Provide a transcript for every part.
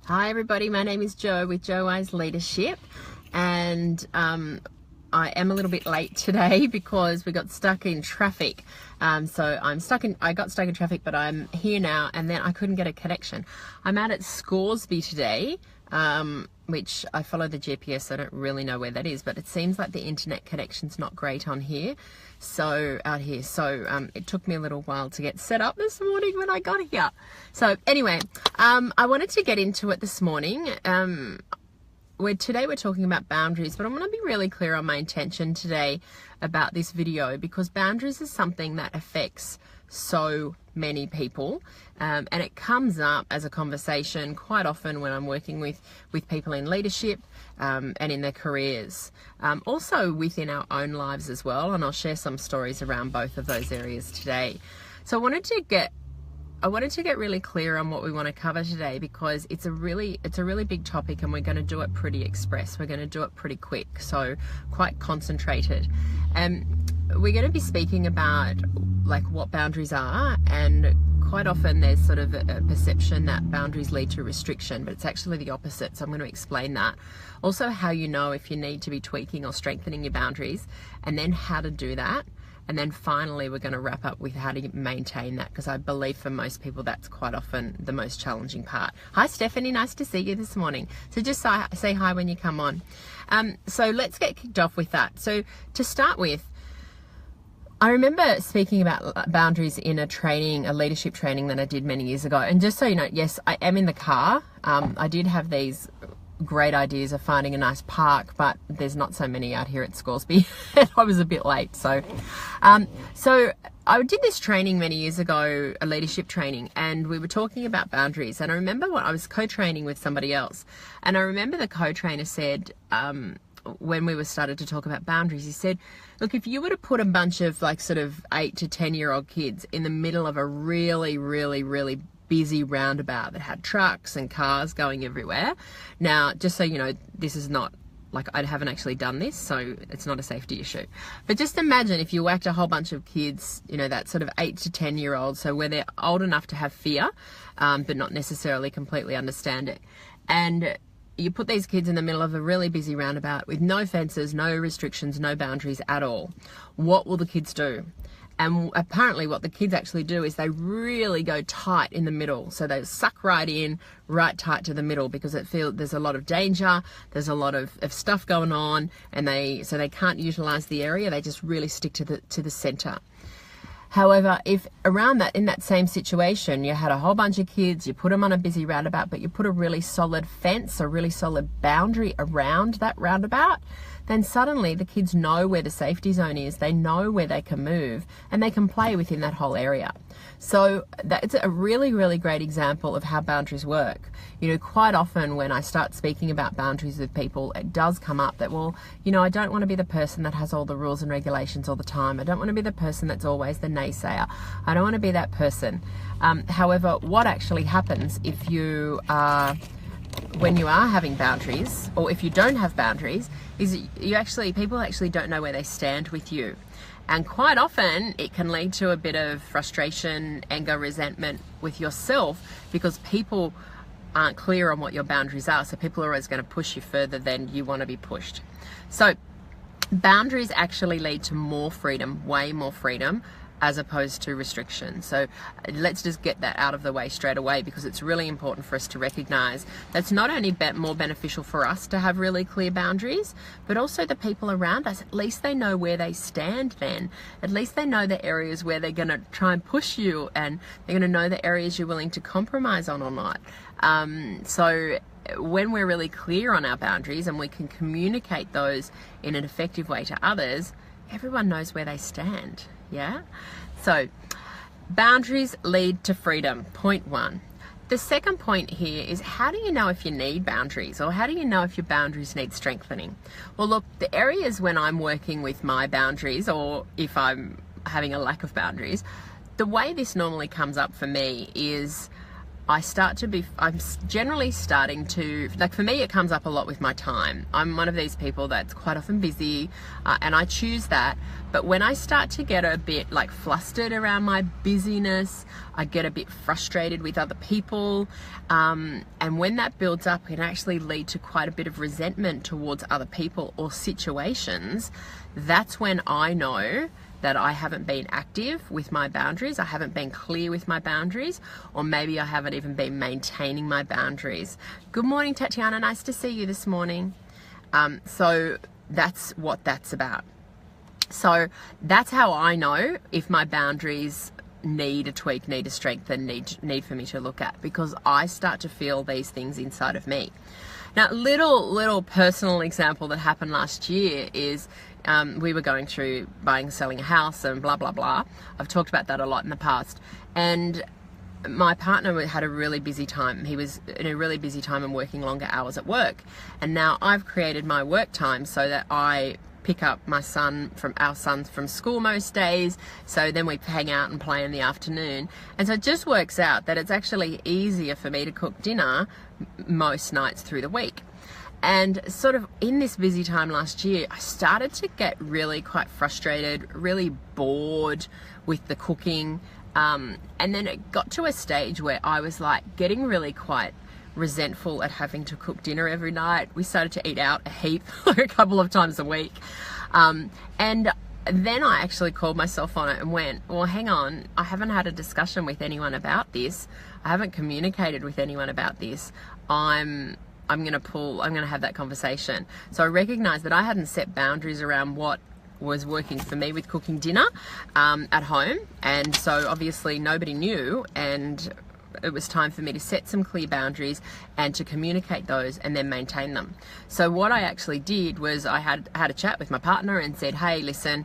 Hi everybody, my name is Jo with Jo Wise Leadership, and I am a little bit late today because we got stuck in traffic. I got stuck in traffic, but I'm here now, and then I couldn't get a connection. I'm out at Scoresby today, which I follow the GPS, so I don't really know where that is, but it seems like the internet connection's not great on here. Out here. It took me a little while to get set up this morning when I got here. So anyway, I wanted to get into it this morning. Today we're talking about boundaries, but I want to be really clear on my intention today about this video, because boundaries is something that affects so many people, and it comes up as a conversation quite often when I'm working with people in leadership and in their careers, also within our own lives as well, and I'll share some stories around both of those areas today. So I wanted to get really clear on what we want to cover today, because it's a really big topic, and we're going to do it pretty express. We're going to do it pretty quick, so quite concentrated. We're going to be speaking about like what boundaries are, and quite often there's sort of a perception that boundaries lead to restriction, but it's actually the opposite. So I'm going to explain that. Also, how you know if you need to be tweaking or strengthening your boundaries, and then how to do that. And then finally, we're going to wrap up with how to maintain that, because I believe for most people that's quite often the most challenging part. Hi Stephanie, nice to see you this morning. So just say hi when you come on. So let's get kicked off with that. So to start with, I remember speaking about boundaries in a leadership training that I did many years ago. And just so you know, yes, I am in the car. I did have these great ideas of finding a nice park, but there's not so many out here at Scoresby, and I was a bit late. So I did this training many years ago, a leadership training, and we were talking about boundaries. And I remember when I was co-training with somebody else, and I remember the co-trainer said, when we started to talk about boundaries, he said, look, if you were to put a bunch of like sort of 8 to 10-year-old kids in the middle of a really, really, really busy roundabout that had trucks and cars going everywhere. Now, just so you know, this is not like, I haven't actually done this, so it's not a safety issue. But just imagine if you whacked a whole bunch of kids, you know, that sort of 8 to 10-year-olds, so where they're old enough to have fear, but not necessarily completely understand it. And you put these kids in the middle of a really busy roundabout with no fences, no restrictions, no boundaries at all. What will the kids do? And apparently what the kids actually do is they really go tight in the middle. So they suck right in, right tight to the middle, because there's a lot of danger, there's a lot of stuff going on, and so they can't utilize the area. They just really stick to the center. However, if in that same situation, you had a whole bunch of kids, you put them on a busy roundabout, but you put a really solid fence, a really solid boundary around that roundabout, then suddenly the kids know where the safety zone is, they know where they can move, and they can play within that whole area. So that's a really, really great example of how boundaries work. You know, quite often when I start speaking about boundaries with people, it does come up that, well, you know, I don't want to be the person that has all the rules and regulations all the time. I don't want to be the person that's always the naysayer. I don't want to be that person. However, what actually happens if you are, when you are having boundaries, or if you don't have boundaries, is people actually don't know where they stand with you. And quite often it can lead to a bit of frustration, anger, resentment with yourself, because people aren't clear on what your boundaries are. So people are always going to push you further than you want to be pushed. So boundaries actually lead to more freedom, way more freedom, as opposed to restriction. So let's just get that out of the way straight away, because it's really important for us to recognize that's not only more beneficial for us to have really clear boundaries, but also the people around us. At least they know where they stand then. At least they know the areas where they're going to try and push you, and they're going to know the areas you're willing to compromise on or not. So when we're really clear on our boundaries and we can communicate those in an effective way to others, everyone knows where they stand. Yeah? So boundaries lead to freedom. Point 1. The second point here is, how do you know if you need boundaries, or how do you know if your boundaries need strengthening? Well, look, the areas when I'm working with my boundaries, or if I'm having a lack of boundaries, the way this normally comes up for me is I'm generally starting to, like, for me, it comes up a lot with my time. I'm one of these people that's quite often busy, and I choose that. But when I start to get a bit like flustered around my busyness, I get a bit frustrated with other people. And when that builds up, it can actually lead to quite a bit of resentment towards other people or situations. That's when I know that I haven't been active with my boundaries, I haven't been clear with my boundaries, or maybe I haven't even been maintaining my boundaries. Good morning, Tatiana, nice to see you this morning. So that's what that's about. So that's how I know if my boundaries need a tweak, need a strengthen, need for me to look at, because I start to feel these things inside of me. Now, little personal example that happened last year is we were going through buying and selling a house and blah, blah, blah. I've talked about that a lot in the past. And my partner had a really busy time. He was in a really busy time and working longer hours at work. And now I've created my work time so that I pick up our sons from school most days. So then we hang out and play in the afternoon. And so it just works out that it's actually easier for me to cook dinner most nights through the week. And sort of in this busy time last year, I started to get really quite frustrated, really bored with the cooking. And then it got to a stage where I was like getting really quite resentful at having to cook dinner every night. We started to eat out a heap, like a couple of times a week. And then I actually called myself on it and went, well, hang on, I haven't had a discussion with anyone about this. I haven't communicated with anyone about this. I'm going to have that conversation. So I recognized that I hadn't set boundaries around what was working for me with cooking dinner at home. And so obviously nobody knew, and it was time for me to set some clear boundaries and to communicate those and then maintain them. So what I actually did was I had a chat with my partner and said, hey, listen,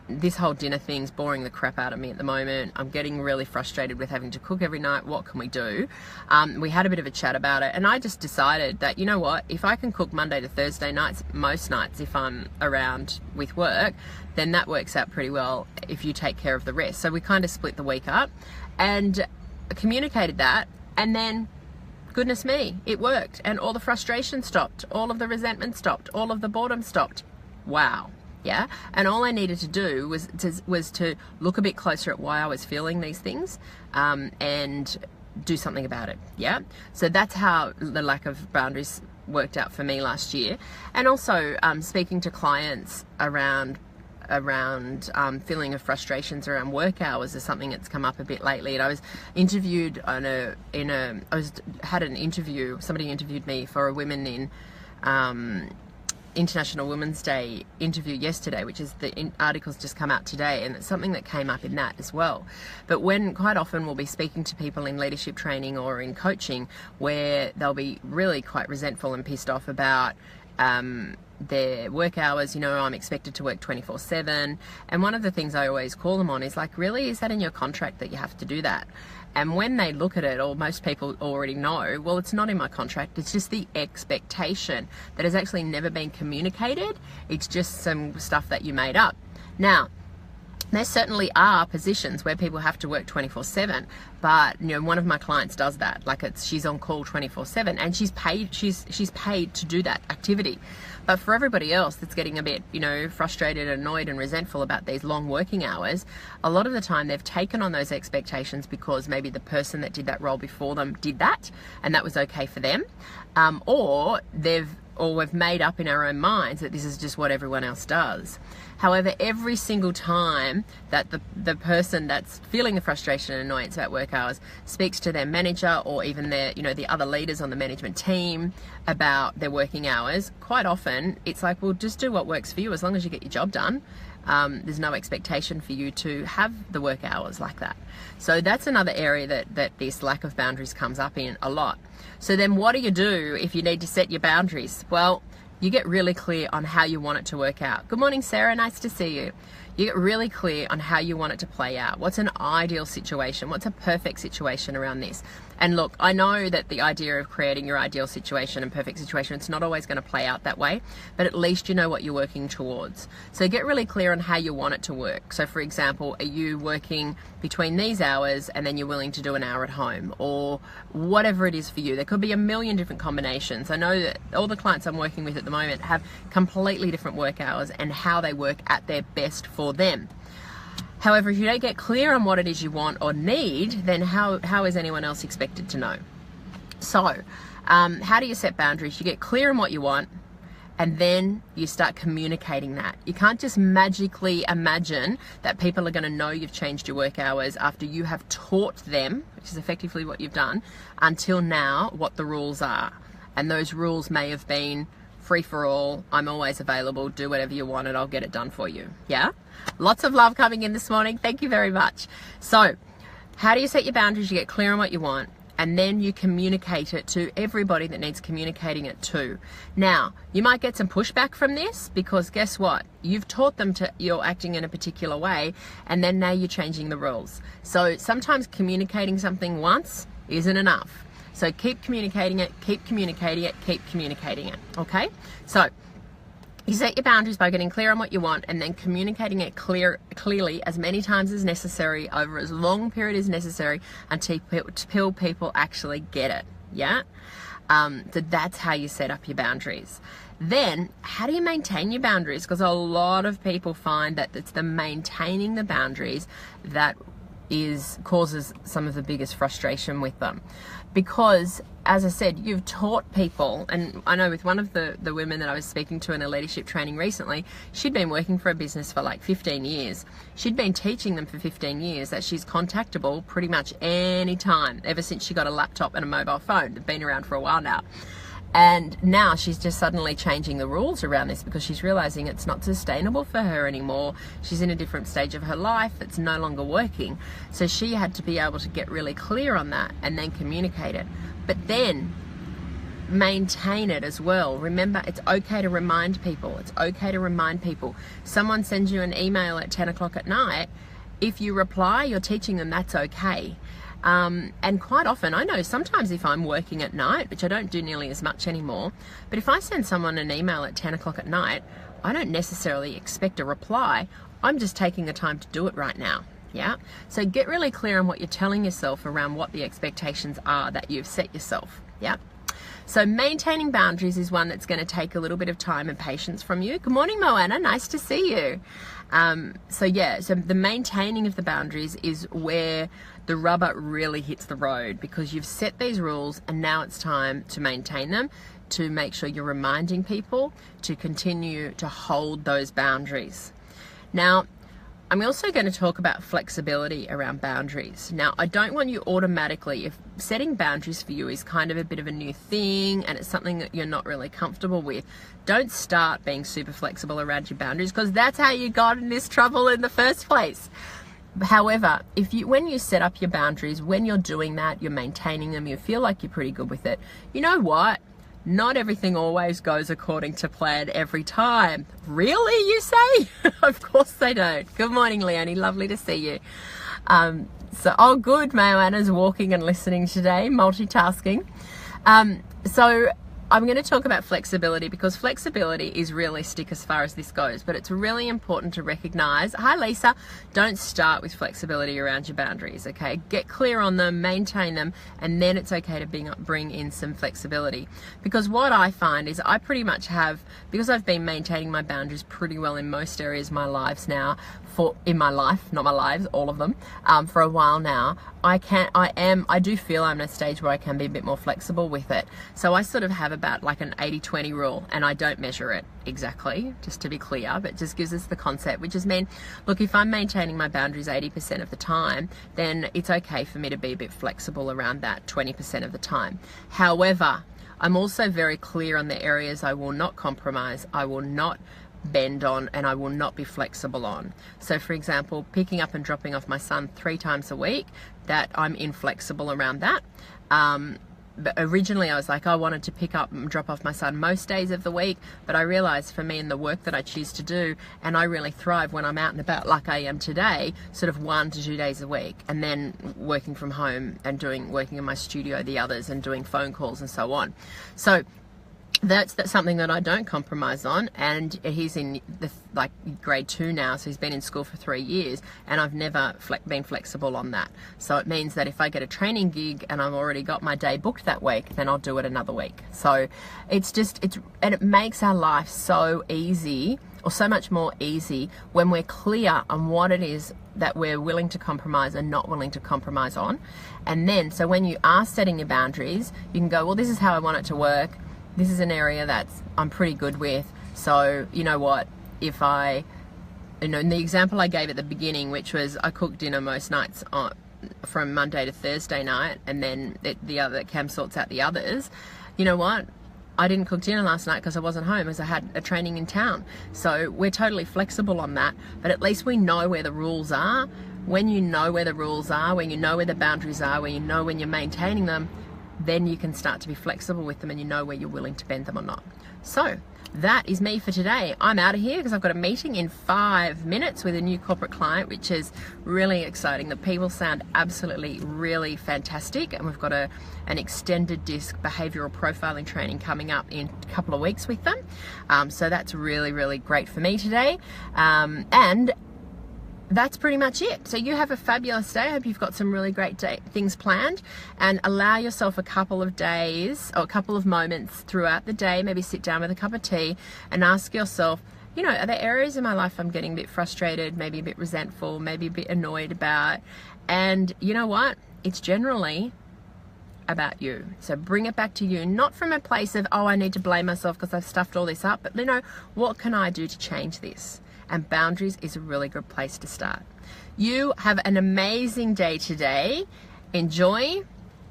this whole dinner thing's boring the crap out of me at the moment. I'm getting really frustrated with having to cook every night. What can we do? We had a bit of a chat about it, and I just decided that, you know what, if I can cook Monday to Thursday nights, most nights if I'm around with work, then that works out pretty well if you take care of the rest. So we kind of split the week up and communicated that, and then goodness me, it worked, and all the frustration stopped, all of the resentment stopped, all of the boredom stopped. Wow. Yeah. And all I needed to do was to look a bit closer at why I was feeling these things, and do something about it. Yeah. So that's how the lack of boundaries worked out for me last year. And also speaking to clients around feeling of frustrations around work hours is something that's come up a bit lately. And I was interviewed somebody interviewed me for a Women in International Women's Day interview yesterday, which is the article's just come out today, and it's something that came up in that as well. But when quite often we'll be speaking to people in leadership training or in coaching where they'll be really quite resentful and pissed off about their work hours. You know, I'm expected to work 24/7, and one of the things I always call them on is like, really, is that in your contract that you have to do that? And when they look at it, or most people already know, well, it's not in my contract, it's just the expectation that has actually never been communicated. It's just some stuff that you made up. Now, there certainly are positions where people have to work 24/7, but you know, one of my clients does that. Like, she's on call 24/7, and she's paid to do that activity. But for everybody else that's getting a bit, you know, frustrated, annoyed and resentful about these long working hours, a lot of the time they've taken on those expectations because maybe the person that did that role before them did that and that was okay for them, or we've made up in our own minds that this is just what everyone else does. However, every single time that the person that's feeling the frustration and annoyance about work hours speaks to their manager or even their, you know, the other leaders on the management team about their working hours, quite often it's like, well, just do what works for you as long as you get your job done. There's no expectation for you to have the work hours like that. So that's another area that this lack of boundaries comes up in a lot. So then what do you do if you need to set your boundaries? Well, you get really clear on how you want it to work out. Good morning, Sarah. Nice to see you. You get really clear on how you want it to play out. What's an ideal situation? What's a perfect situation around this? And look, I know that the idea of creating your ideal situation and perfect situation, it's not always going to play out that way, but at least you know what you're working towards. So get really clear on how you want it to work. So for example, are you working between these hours and then you're willing to do an hour at home, or whatever it is for you? There could be a million different combinations. I know that all the clients I'm working with at the moment have completely different work hours and how they work at their best for them. However, if you don't get clear on what it is you want or need, then how is anyone else expected to know? So, how do you set boundaries? You get clear on what you want, and then you start communicating that. You can't just magically imagine that people are going to know you've changed your work hours after you have taught them, which is effectively what you've done, until now, what the rules are. And those rules may have been free for all, I'm always available, do whatever you want and I'll get it done for you. Yeah? Lots of love coming in this morning. Thank you very much. So, how do you set your boundaries? You get clear on what you want, and then you communicate it to everybody that needs communicating it to. Now, you might get some pushback from this because guess what? You've taught them you're acting in a particular way, and then now you're changing the rules. So sometimes communicating something once isn't enough. So keep communicating it, keep communicating it, keep communicating it, okay? So you set your boundaries by getting clear on what you want and then communicating it clearly as many times as necessary over as long period as necessary until people actually get it, yeah? So that's how you set up your boundaries. Then, how do you maintain your boundaries? Because a lot of people find that it's the maintaining the boundaries that causes some of the biggest frustration with them. Because, as I said, you've taught people, and I know with one of the women that I was speaking to in a leadership training recently, she'd been working for a business for like 15 years. She'd been teaching them for 15 years that she's contactable pretty much any time, ever since she got a laptop and a mobile phone. They've been around for a while now. And now she's just suddenly changing the rules around this because she's realizing it's not sustainable for her anymore. She's in a different stage of her life. It's no longer working. So she had to be able to get really clear on that and then communicate it. But then maintain it as well. Remember, it's okay to remind people. It's okay to remind people. Someone sends you an email at 10 o'clock at night. If you reply, you're teaching them that's okay. And quite often, I know sometimes if I'm working at night, which I don't do nearly as much anymore, but if I send someone an email at 10 o'clock at night, I don't necessarily expect a reply. I'm just taking the time to do it right now. Yeah. So get really clear on what you're telling yourself around what the expectations are that you've set yourself. Yeah. So maintaining boundaries is one that's going to take a little bit of time and patience from you. Good morning, Moana. Nice to see you. So the maintaining of the boundaries is where the rubber really hits the road, because you've set these rules and now it's time to maintain them, to make sure you're reminding people to continue to hold those boundaries. Now, I'm also going to talk about flexibility around boundaries. Now, I don't want you automatically, if setting boundaries for you is kind of a bit of a new thing and it's something that you're not really comfortable with, don't start being super flexible around your boundaries, because that's how you got in this trouble in the first place. However, when you set up your boundaries, when you're doing that, you're maintaining them, you feel like you're pretty good with it, you know what? Not everything always goes according to plan every time. Really, you say? Of course they don't. Good morning, Leonie. Lovely to see you. Oh, good. Moana's walking and listening today, multitasking. So I'm going to talk about flexibility, because flexibility is realistic as far as this goes, but it's really important to recognize, hi Lisa, don't start with flexibility around your boundaries, okay? Get clear on them, maintain them, and then it's okay to bring in some flexibility. Because what I find is I pretty much have, because I've been maintaining my boundaries pretty well in most areas of my lives now, all of them, for a while now, I do feel I'm at a stage where I can be a bit more flexible with it. So I sort of have about like an 80-20 rule, and I don't measure it exactly, just to be clear, but just gives us the concept, which is look, if I'm maintaining my boundaries 80% of the time, then it's okay for me to be a bit flexible around that 20% of the time. However, I'm also very clear on the areas I will not compromise, I will not bend on, and I will not be flexible on. So for example, picking up and dropping off my son 3 times a week, that I'm inflexible around that. but originally I was like, I wanted to pick up and drop off my son most days of the week, but I realized for me and the work that I choose to do, and I really thrive when I'm out and about like I am today, sort of 1 to 2 days a week, and then working from home and working in my studio the others, and doing phone calls and so on. So that's something that I don't compromise on. And he's in grade 2 now, so he's been in school for 3 years, and I've never been flexible on that. So it means that if I get a training gig and I've already got my day booked that week, then I'll do it another week. So and it makes our life so easy, or so much more easy, when we're clear on what it is that we're willing to compromise and not willing to compromise on. And then, so when you are setting your boundaries, you can go, well, this is how I want it to work. This is an area that I'm pretty good with. So, you know what, in the example I gave at the beginning, which was I cook dinner most nights from Monday to Thursday night, and then Cam sorts out the others. You know what? I didn't cook dinner last night because I wasn't home, as I had a training in town. So we're totally flexible on that, but at least we know where the rules are. When you know where the rules are, when you know where the boundaries are, when you know when you're maintaining them, then you can start to be flexible with them, and you know where you're willing to bend them or not. So that is me for today. I'm out of here because I've got a meeting in 5 minutes with a new corporate client, which is really exciting. The people sound absolutely really fantastic, and we've got an extended disc behavioral profiling training coming up in a couple of weeks with them. So that's really, really great for me today. And that's pretty much it. So you have a fabulous day. I hope you've got some really great things planned, and allow yourself a couple of days or a couple of moments throughout the day. Maybe sit down with a cup of tea and ask yourself, are there areas in my life I'm getting a bit frustrated, maybe a bit resentful, maybe a bit annoyed about? And you know what? It's generally about you. So bring it back to you, not from a place of, I need to blame myself because I've stuffed all this up, but what can I do to change this? And boundaries is a really good place to start. You have an amazing day today. Enjoy,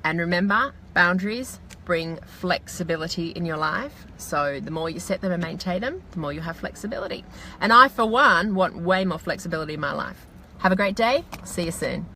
and remember, boundaries bring flexibility in your life. So the more you set them and maintain them, the more you have flexibility. And I, for one, want way more flexibility in my life. Have a great day. See you soon.